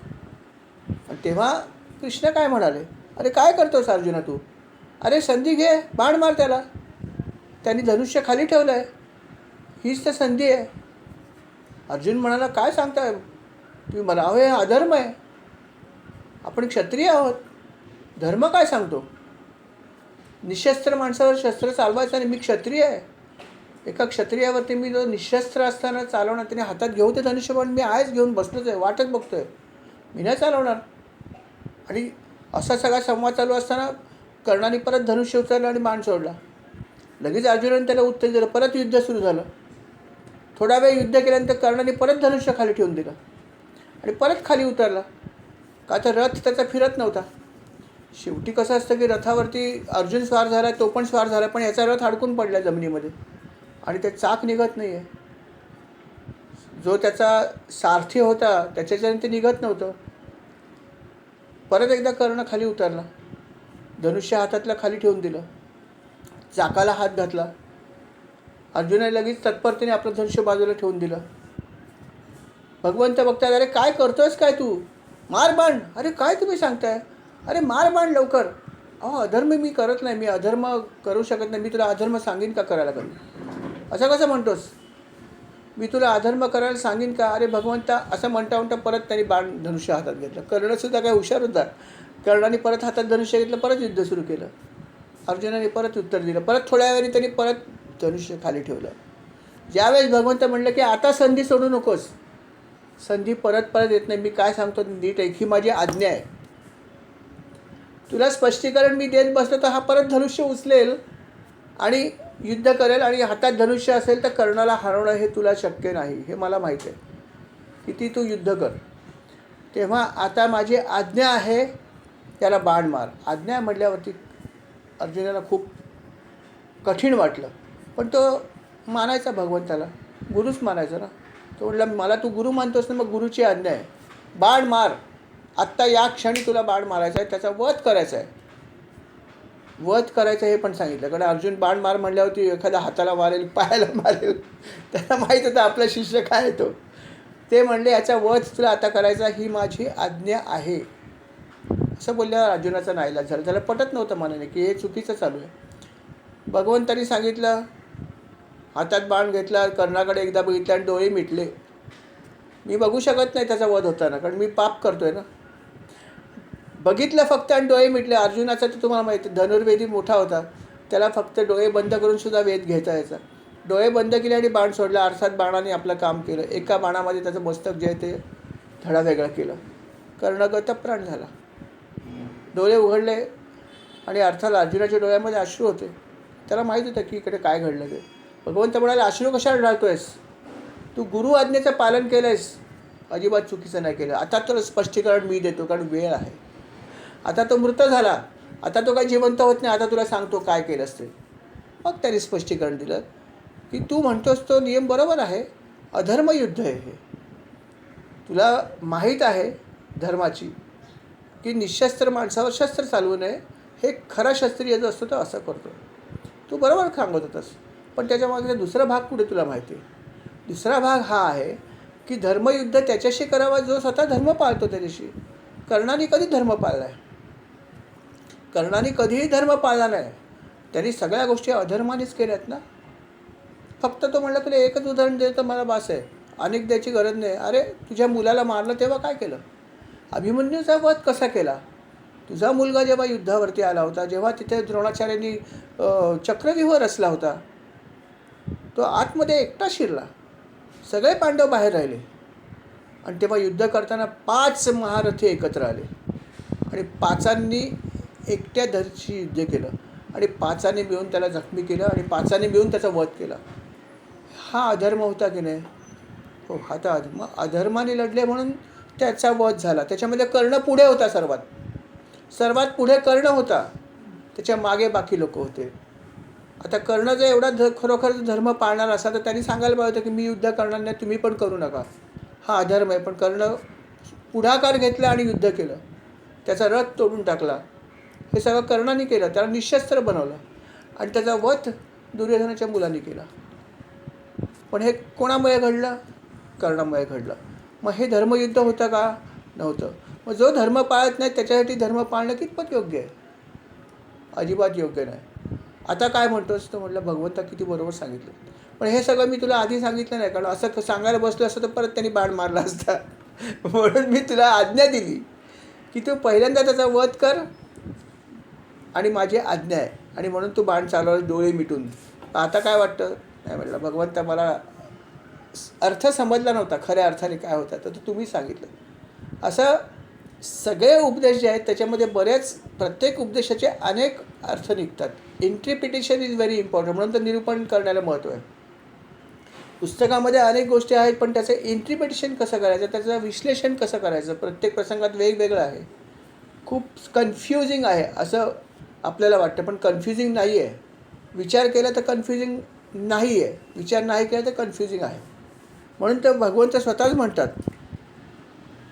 आणि तेव्हा कृष्ण काय म्हणाले, अरे काय करतोस अर्जुना तू, अरे संधी घे, बाण मार त्याला. त्यांनी धनुष्य खाली ठेवलं आहे, हीच तर संधी आहे. अर्जुन म्हणाला काय सांगताय तुम्ही मला, अहो हे अधर्म आहे, आपण क्षत्रिय आहोत, धर्म काय सांगतो. निशस्त्र माणसावर शस्त्र चालवायचं आणि मी क्षत्रिय आहे. एका क्षत्रियावरती मी जो निशस्त्र असताना चालवणार, त्याने हातात घेऊ ते धनुष्यबाण, मी आहेच घेऊन बसलोच आहे, वाटच बघतोय, मी नाही चालवणार. आणि असा सगळा संवाद चालू असताना कर्णाने परत धनुष्य उचललं आणि बाण सोडला. लगेच अर्जुनाने त्याला उत्तर दिलं. परत युद्ध सुरू झालं. थोडा वेळ युद्ध केल्यानंतर कर्णाने परत धनुष्य खाली ठेवून दिलं आणि परत खाली उतरला. का तर रथ त्याचा फिरत नव्हता. शेवटी कसं असतं की रथावरती अर्जुन स्वार झाला, तो पण स्वार झाला, पण याचा रथ अडकून पडला जमिनीमध्ये आणि ते चाक निघत नाही आहे. जो त्याचा सारथी होता त्याच्याच्याने ते निघत नव्हतं. परत एकदा कर्ण खाली उतरला, धनुष्य हातातला खाली ठेवून दिलं, चाकाला हात घातला. अर्जुनाने लगेच तत्परतेने आपलं धनुष्य बाजूला ठेवून दिलं. भगवंत बघतात, अरे काय करतोयस काय तू, मार बाण. अरे काय तुम्ही सांगताय, अरे मार बाण लवकर. अहो अधर्म मी करत नाही, मी अधर्म करू शकत नाही, मी तुला अधर्म सांगीन का करायला कमी. असं कसं म्हणतोस, मी तुला अधर्म करायला सांगीन का. अरे भगवंता, असं म्हणता म्हणता परत त्यांनी बाण धनुष्य हातात घेतलं. कर्णसुद्धा काय हुशार होता. कर्णाने परत हातात धनुष्य घेतलं, परत युद्ध सुरू केलं. अर्जुनाने परत उत्तर दिलं. परत थोड्या वेळाने त्यांनी परत धनुष्य खाली ठेवलं. ज्यावेळेस भगवंत म्हणलं की आता संधी सोडू नकोस, संधी परत परत येत नाही, मी काय सांगतो नीट ऐक, ही माझी आज्ञा आहे. तुला स्पष्टीकरण मी देत बसलो तर हा परत धनुष्य उचलेल आणि युद्ध करेल, आणि हातात धनुष्य असेल तर कर्णाला हरवणं हे तुला शक्य नाही, हे मला माहीत आहे. किती तू युद्ध कर. तेव्हा आता माझी आज्ञा आहे, त्याला बाण मार. आज्ञा म्हटल्यावरती अर्जुनाला खूप कठीण वाटलं, पण तो मानायचा भगवंताला, गुरुच मानायचा ना. तो म्हटला, मला तू गुरु मानतोस ना, मग गुरुची आज्ञा आहे, बाण मार. आत्ता या क्षणी तुला बाण मारायचा आहे, त्याचा वध करायचा आहे. वध करायचं हे पण सांगितलं, कारण अर्जुन बाण मार म्हणल्यावरती एखाद्या हाताला मारेल, पायाला मारेल, त्याला माहीत होतं आपला शिष्य काय येतो. ते म्हणले याचा वध तुला आता करायचा, ही माझी आज्ञा आहे. असं बोलल्यावर अर्जुनाचा नाईलाज झाला. त्याला पटत नव्हतं मनाने की हे चुकीचं चालू आहे. भगवंतानी सांगितलं, हातात बाण घेतला, कर्णाकडे एकदा बघितलं आणि डोळे मिटले. मी बघू शकत नाही त्याचा वध होताना, कारण मी पाप करतोय ना. बघितलं फक्त आणि डोळे मिटले. अर्जुनाचा तर तुम्हाला माहिती आहे, धनुर्वेदी मोठा होता, त्याला फक्त डोळे बंद करून सुद्धा वेध घेता यायचा. डोळे बंद केले आणि बाण सोडला, अर्थात बाणाने आपलं काम केलं. एका बाणामध्ये त्याचं मस्तक जे आहे ते धडा वेगळं केलं. कर्ण गतप्राण झाला. डोळे उघडले आणि अर्थात अर्जुनाच्या डोळ्यामध्ये अश्रू होते. त्याला माहीत होतं की इकडे काय घडलं ते. भगवंत म्हणाले, अश्रू कशाला ढाळतोयस, तू गुरु आज्ञेचं पालन केलं आहेस, अजिबात चुकीचं नाही केलं. आता तर स्पष्टीकरण मी देतो, कारण वेळ आहे. आता तो मृत झाला, आता तो काही जिवंत होत नाही, आता तुला सांगतो काय केलं असते. मग त्याने स्पष्टीकरण दिलं की तू म्हणतोस तो नियम बरोबर आहे, अधर्मयुद्ध आहे हे. तुला माहीत आहे धर्माची की निशस्त्र माणसावर शस्त्र चालवू नये, हे खरा क्षत्रिय जो असतो तो असं करतो. तू बरोबर सांगत होतास, पण त्याच्यामागे दुसरा भाग कुठे तुला माहिती आहे. दुसरा भाग हा आहे की धर्मयुद्ध त्याच्याशी करावा जो स्वतः धर्म पाळतो त्याच्याशी. कर्णाने कधी धर्म पाळला आहे, कर्णाने कधीही धर्म पाळला नाही. त्यांनी सगळ्या गोष्टी अधर्मानेच केल्यात ना. फक्त तो म्हणला तुला एकच उदाहरण दे तर मला बास आहे, अनेक द्यायची गरज नाही. अरे तुझ्या मुलाला मारलं तेव्हा काय केलं, अभिमन्यूचा वध कसा केला. तुझा मुलगा जेव्हा युद्धावरती आला होता, जेव्हा तिथे द्रोणाचार्यांनी चक्रव्यूह रचला होता, तो आतमध्ये एकटा शिरला, सगळे पांडव बाहेर राहिले, आणि तेव्हा युद्ध करताना 5 महारथी एकत्र आले आणि 5 एकट्या धरशी युद्ध केलं आणि 5 मिळून त्याला जखमी केलं आणि 5 मिळून त्याचा वध केला. हा अधर्म होता की नाही. हो, हा तर अधर्म. अधर्माने लढले म्हणून त्याचा वध झाला. त्याच्यामध्ये कर्ण पुढे होता, सर्वात पुढे कर्ण होता, त्याच्या मागे बाकी लोक होते. आता कर्ण जर एवढा खरोखर धर्म पाळणार असा तर त्यांनी सांगायला पाहिजे होतं की मी युद्ध करणार नाही, तुम्ही पण करू नका, हा अधर्म आहे. पण कर्ण पुढाकार घेतला आणि युद्ध केलं, त्याचा रथ तोडून टाकला. हे सगळं कर्णाने केलं, त्याला निशस्त्र बनवलं आणि त्याचा वध दुर्योधनाच्या मुलांनी केला. पण हे कोणामुळे घडलं, कर्णामुळे घडलं. मग हे धर्मयुद्ध होतं का, नव्हतं. मग जो धर्म पाळत नाही त्याच्यासाठी धर्म पाळणं कितपत योग्य आहे, अजिबात योग्य नाही. आता काय म्हणतोस, तो म्हटलं भगवंता किती बरोबर सांगितलं, पण हे सगळं मी तुला आधी सांगितलं नाही, कारण असं सांगायला बसलं असतं तर परत त्यांनी बाण मारला असता. म्हणून मी तुला आज्ञा दिली की तू पहिल्यांदा त्याचा वध कर आणि माझी आज्ञा आहे, आणि म्हणून तू बाण चालवलं डोळे मिटून. आता काय वाटतं. नाही म्हटलं भगवंता, मला अर्थ समजला नव्हता खऱ्या अर्थाने काय होता, तर तुम्ही सांगितलं. असं सगळे उपदेश जे आहेत त्याच्यामध्ये बरेच प्रत्येक उपदेशाचे अनेक अर्थ निघतात. इंटरप्रिटेशन इज व्हेरी इम्पॉर्टंट, म्हणून तर निरूपण करण्याला महत्त्व आहे. पुस्तकामध्ये अनेक गोष्टी आहेत, पण त्याचं इंटरप्रिटेशन कसं करायचं, त्याचं विश्लेषण कसं करायचं, प्रत्येक प्रसंगात वेगवेगळं आहे. खूप कन्फ्युजिंग आहे असं आपल्याला वाटतं, पण कन्फ्युजिंग नाही आहे. विचार केला तर कन्फ्युजिंग नाही आहे, विचार नाही केला तर कन्फ्युजिंग आहे. म्हणून तर भगवंत स्वतःच म्हणतात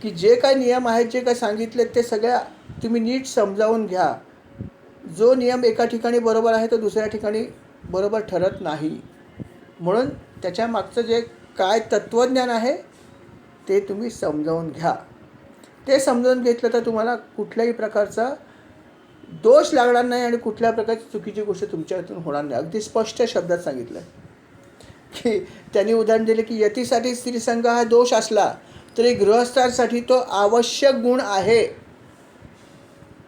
की जे काय नियम आहेत, जे काय सांगितले ते सगळ्या तुम्ही नीट समजावून घ्या. जो नियम एका ठिकाणी बरोबर आहे तो दुसऱ्या ठिकाणी बरोबर ठरत नाही. म्हणून त्याच्या मागचं जे काय तत्त्वज्ञान आहे ते तुम्ही समजावून घ्या. ते समजावून घेतलं तर तुम्हाला कुठल्याही प्रकारचा दोष लागणार नाही आणि कुठल्या प्रकारची चुकीची गोष्ट तुमच्या हातून होणार नाही. अगदी स्पष्ट शब्दात सांगितलं की त्यांनी उदाहरण दिले की यतीसाठी स्त्रीसंग हा दोष असला तरी गृहस्थांसाठी तो आवश्यक गुण आहे.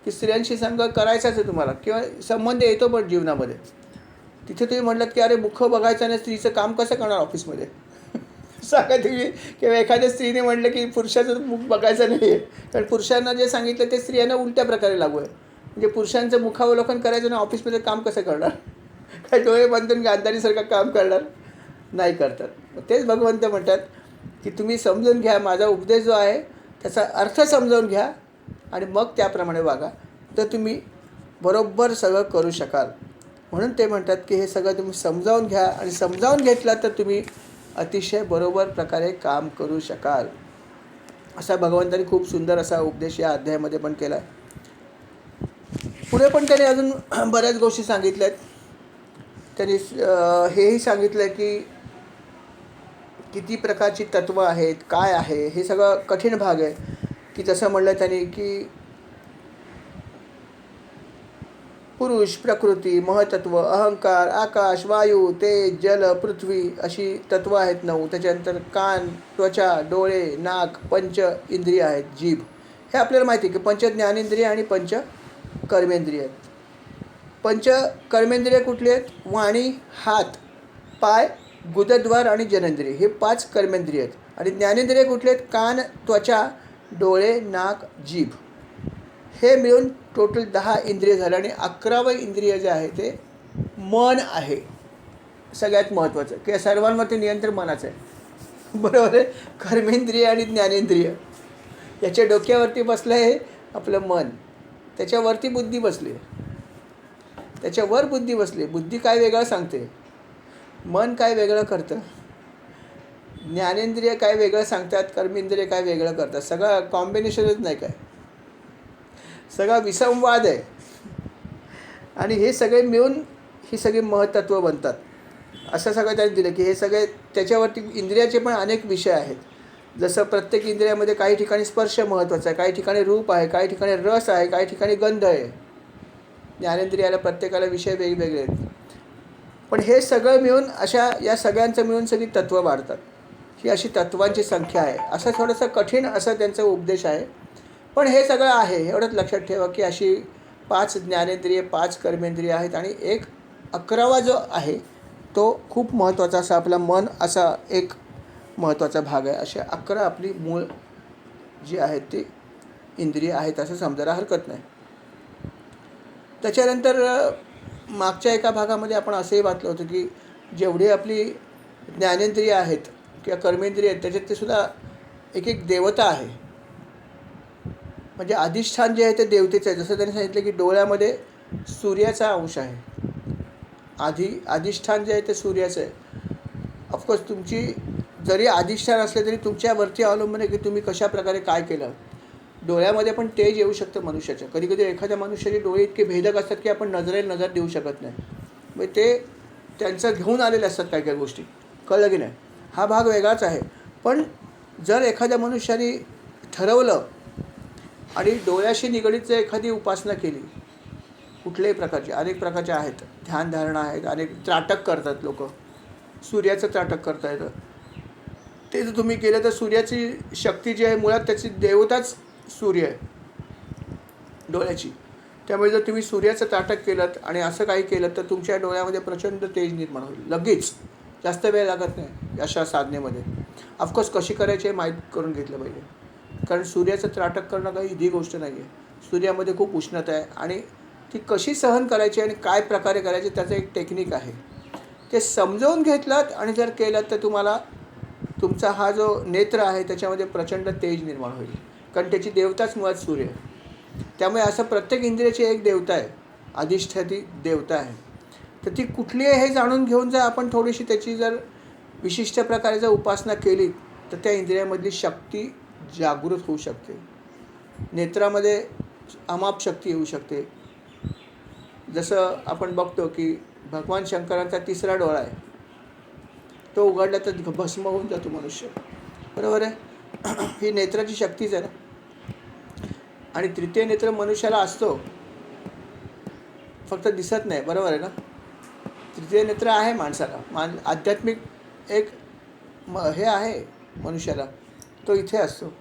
की स्त्रियांशी संग करायचाच आहे तुम्हाला, किंवा संबंध येतो पण जीवनामध्ये. तिथे तुम्ही म्हटलं की अरे मुख बघायचं नाही, स्त्रीचं काम कसं करणार ऑफिसमध्ये सांगा तुम्ही. किंवा एखाद्या स्त्रीने म्हटलं की पुरुषाचं मुख बघायचं नाही आहे, कारण पुरुषांना जे सांगितलं ते स्त्रियांना उलट्या प्रकारे लागू आहे. म्हणजे पुरुषांचं मुखावलोकन करायचं ना, ऑफिसमध्ये काम कसं करणार, काय डोळे बांधून गांधारीसारखं काम करणार नाही करतात. तेच भगवंत म्हणतात की तुम्ही समजून घ्या, माझा उपदेश जो आहे त्याचा अर्थ समजावून घ्या आणि मग त्याप्रमाणे वागा, तर तुम्ही बरोबर सगळं करू शकाल. म्हणून ते म्हणतात की हे सगळं तुम्ही समजावून घ्या, आणि समजावून घेतला तर तुम्ही अतिशय बरोबर प्रकारे काम करू शकाल. असा भगवंतांनी खूप सुंदर असा उपदेश या अध्यायामध्ये पण केला आहे. पुढे पण त्याने अजून बऱ्याच गोष्टी सांगितल्या आहेत. त्यांनी हेही सांगितलं आहे की किती प्रकारची तत्त्व आहेत, काय आहे, हे सगळं कठीण भाग आहे. की जसं म्हणलं त्यांनी की पुरुष, प्रकृती, महतत्व, अहंकार, आकाश, वायू, तेज, जल, पृथ्वी अशी तत्त्व आहेत 9. त्याच्यानंतर कान, त्वचा, डोळे, नाक, पंच इंद्रिय आहेत, जीभ. हे आपल्याला माहिती आहे की पंच ज्ञानेंद्रिय आणि पंच कर्मेंद्रिय आहेत. पंच कर्मेंद्रिय कुठली आहेत? वाणी, हात, पाय, गुदद्वार आणि जननेंद्रिय, हे 5 कर्मेंद्रिय आहेत. आणि ज्ञानेंद्रिय कुठले आहेत? कान, त्वचा, डोळे, नाक, जीभ. हे मिळून टोटल 10 इंद्रिय झालं. आणि 11वं इंद्रिय जे आहे ते मन आहे. सगळ्यात महत्त्वाचं की सर्वांमध्ये नियंत्रण मनाचं आहे, बरोबर आहे. कर्मेंद्रिय आणि ज्ञानेंद्रिय याच्या डोक्यावरती बसलं आहे आपलं मन, त्याच्यावरती बुद्धी बसली, त्याच्यावर बुद्धी बसली. बुद्धी काय वेगळं सांगते, मन काय वेगळं करतं, ज्ञानेंद्रिय काय वेगळं सांगतात, कर्मेंद्रिय काय वेगळं करतात. सगळं कॉम्बिनेशनच नाही, काय सगळा विसंवाद आहे. आणि हे सगळे मिळून ही सगळी महत्त्व बनतात. असं सगळं त्यांनी दिलं की हे सगळे त्याच्यावरती इंद्रियाचे पण अनेक विषय आहेत. जसं प्रत्येक इंद्रियामध्ये काही ठिकाणी स्पर्श महत्त्वाचा आहे, काही ठिकाणी रूप आहे, काही ठिकाणी रस आहे, काही ठिकाणी गंध आहे. ज्ञानेंद्रियाला प्रत्येकाला विषय वेगवेगळे आहेत. पण हे सगळं मिळून अशा या सगळ्यांचं मिळून सगळी तत्त्व वाढतात. ही अशी तत्त्वांची संख्या आहे. असं थोडंसं कठीण असं त्यांचा उपदेश आहे, पण हे सगळं आहे. एवढंच लक्षात ठेवा की अशी 5 ज्ञानेंद्रिय, 5 कर्मेंद्रिय आहेत आणि एक 11वा जो आहे तो खूप महत्त्वाचा असा आपला मन असा एक महत्त्वाचा भाग आहे. अशा 11 आपली मूळ जी आहेत ती इंद्रिय आहेत असं समजायला हरकत नाही. त्याच्यानंतर मागच्या एका भागामध्ये आपण असंही वाचलं होतं की जेवढी आपली ज्ञानेंद्रिय आहेत किंवा कर्मेंद्रिय आहेत त्याच्यात ते सुद्धा एक एक देवता आहे. म्हणजे अधिष्ठान जे आहे ते देवतेचं आहे. जसं त्यांनी सांगितलं की डोळ्यामध्ये सूर्याचा अंश आहे, अधिष्ठान जे आहे ते सूर्याचं आहे. ऑफकोर्स तुमची जरी अधिष्ठान असले तरी तुमच्यावरती अवलंबून आहे की तुम्ही कशा प्रकारे काय केलं. डोळ्यामध्ये पण तेज येऊ शकतं मनुष्याच्या. कधी कधी एखाद्या मनुष्याचे डोळे इतके भेदक असतात की आपण नजरेला नजर देऊ शकत नाही. म्हणजे ते त्यांचं घेऊन आलेले असतात काही काही गोष्टी, कळलं की नाही. हा भाग वेगळाच आहे. पण जर एखाद्या मनुष्याने ठरवलं आणि डोळ्याशी निगडीत जर एखादी उपासना केली, कुठल्याही प्रकारची, अनेक प्रकारच्या आहेत, ध्यानधारणा आहेत, अनेक त्राटक करतात लोक, सूर्याचं त्राटक करता येतं. ते जर तुम्ही केलं तर सूर्याची शक्ती जी आहे मुळात त्याची देवताच सूर्य आहे डोळ्याची. त्यामुळे जर तुम्ही सूर्याचं त्राटक केलं आणि असं काही केलं तर तुमच्या डोळ्यामध्ये प्रचंड तेज निर्माण होईल लगेच, जास्त वेळ लागत नाही अशा साधनेमध्ये. ऑफकोर्स कशी करायची हे माहीत करून घेतलं पाहिजे. कारण सूर्याचं त्राटक करणं काही इझी गोष्ट नाही आहे. सूर्यामध्ये खूप उष्णता आहे आणि ती कशी सहन करायची आणि काय प्रकारे करायची त्याचं एक टेक्निक आहे. ते समजावून घेतलात आणि जर केलं तर तुम्हाला तुमचा हा जो नेत्र आहे त्याच्यामध्ये प्रचंड तेज निर्माण होईल. कारण त्याची देवताच मुळात सूर्य आहे. त्यामुळे असं प्रत्येक इंद्रियाची एक देवता आहे, अधिष्ठाती देवता आहे. तर ती कुठली आहे हे जाणून घेऊन जर आपण थोडीशी त्याची जर विशिष्ट प्रकारे जर उपासना केली तर त्या इंद्रियामधली शक्ती जागृत होऊ शकते. नेत्रामध्ये अमाप शक्ती येऊ शकते. जसं आपण बघतो की भगवान शंकरांचा 3रा डोळा आहे, तो उघडला तर भस्म होऊन जातो मनुष्य. बरोबर आहे. ही नेत्राची शक्तीच आहे ना. आणि 3य नेत्र मनुष्याला असतो, फक्त दिसत नाही. बरोबर आहे ना. 3य नेत्र आहे माणसाला. आध्यात्मिक एक हे आहे मनुष्याला, तो इथे असतो.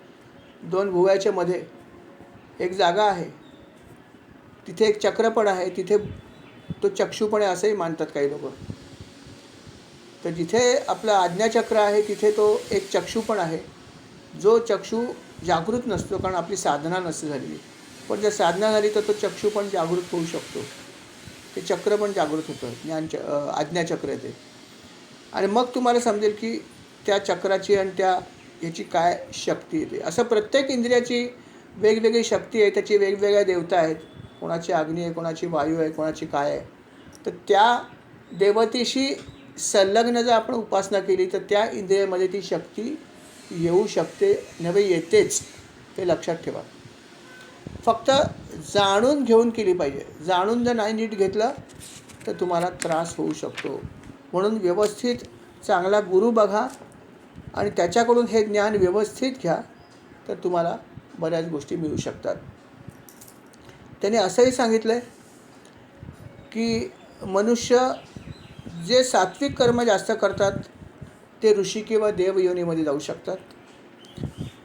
2 भुवयाच्या मध्ये एक जागा आहे, तिथे एक चक्र पण आहे, तिथे तो चक्षुपणे असंही मानतात काही लोक. तर जिथे आपलं आज्ञाचक्र आहे तिथे तो एक चक्षु पण आहे, जो चक्षु जागृत नसतो कारण आपली साधना नसते झालेली. पण जर साधना झाली तर तो चक्षु पण जागृत होऊ शकतो. ते चक्र पण जागृत होतं, आज्ञाचक्र आहे ते. आणि मग तुम्हाला समजेल की त्या चक्राची आणि त्या ह्याची काय शक्ती येते. असं प्रत्येक इंद्रियाची वेगवेगळी शक्ती आहे, त्याची वेगवेगळ्या देवता आहेत. कोणाची अग्नी आहे, कोणाची वायू आहे, कोणाची काय आहे. तर त्या देवतेशी संलग्न जर आपण उपासना केली तर त्या इंद्रियामध्ये ती शक्ती येऊ शकते, नव्हे येतेच. हे लक्षात ठेवा. फक्त जाणून घेऊन केली पाहिजे. जाणून जर नाही नीट घेतलं तर तुम्हाला त्रास होऊ शकतो. म्हणून व्यवस्थित चांगला गुरु बघा आणि त्याच्याकडून हे ज्ञान व्यवस्थित घ्या, तर तुम्हाला बऱ्याच गोष्टी मिळू शकतात. त्याने असंही सांगितलं आहे की मनुष्य जे सात्विक कर्म जास्त करतात ते ऋषी किंवा देव योनीमध्ये जाऊ शकतात.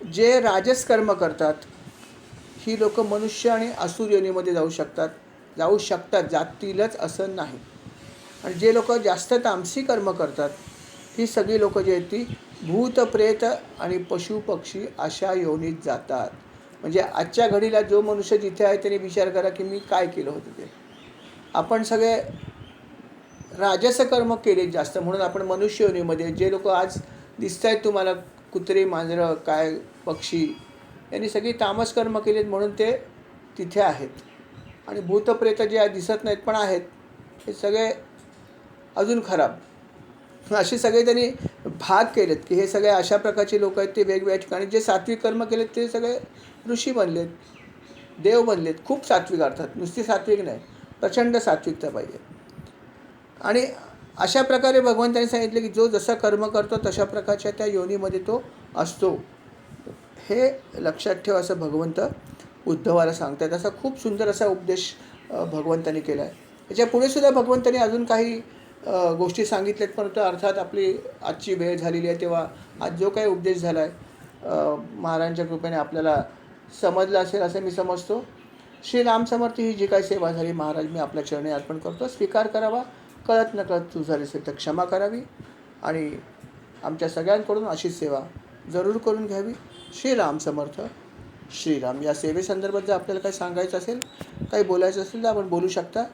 जे राजस कर्म करतात ही लोक मनुष्य आणि असुर योनीमध्ये जाऊ शकतात, जातीलच असं नाही. आणि जे लोक जास्त तामसी कर्म करतात ही सगळी लोक जी आहेत ती भूत प्रेत आणि पशु पक्षी अशा योनीत जातात. म्हणजे आजच्या घडीला जो मनुष्य जिथे आहे त्याने विचार करा की मी काय केलं होतं ते. आपण सगळे राजस कर्म केले जास्त, म्हणून आपण मनुष्य योनीमध्ये. जे लोक आज दिसत आहेत तुम्हाला, कुत्रे मांजरं काय पक्षी, यांनी सगळी तामस कर्म केलेत म्हणून ते तिथे आहेत. आणि भूतप्रेत जे दिसत नाहीत पण आहेत, हे सगळे अजून खराब. असे सगळे त्यांनी भाग केलेत की हे सगळे अशा प्रकारचे लोक आहेत ते वेगवेगळ्या ठिकाणी. जे सात्विक कर्म केलेत ते सगळे ऋषी बनलेत, देव बनलेत. खूप सात्विक, अर्थात नुसती सात्विक नाही, प्रचंड सात्विकता पाहिजे. आणि अशा प्रकारे भगवंतांनी सांगितले की जो जसा कर्म करतो तशा प्रकारच्या त्या योनीमध्ये तो असतो. हे लक्षात ठेव असं भगवंत उद्धवाला सांगतात. असा खूप सुंदर असा उपदेश भगवंतांनी केला आहे. याच्या पुढे सुद्धा भगवंतांनी अजून काही गोष्टी सांगितल्यात, परंतु अर्थात आपली आजची वेळ झालेली आहे, तेव्हा आज जो काही उपदेश झाला आहे महाराजांच्या कृपेने आपल्याला समजला असेल असं मी समजतो. श्री राम समर्थ ही जी काही सेवा झाली महाराज मी आपल्या चरणी अर्पण करतो. स्वीकार करावा. कळत नकळत चूक झाली असेल तर क्षमा करावी आणि आमच्या सगळ्यांकडून अशीच सेवा जरूर करून घ्यावी. श्रीराम समर्थ. श्रीराम. या सेवेसंदर्भात जर आपल्याला काही सांगायचं असेल, काही बोलायचं असेल तर आपण बोलू शकता.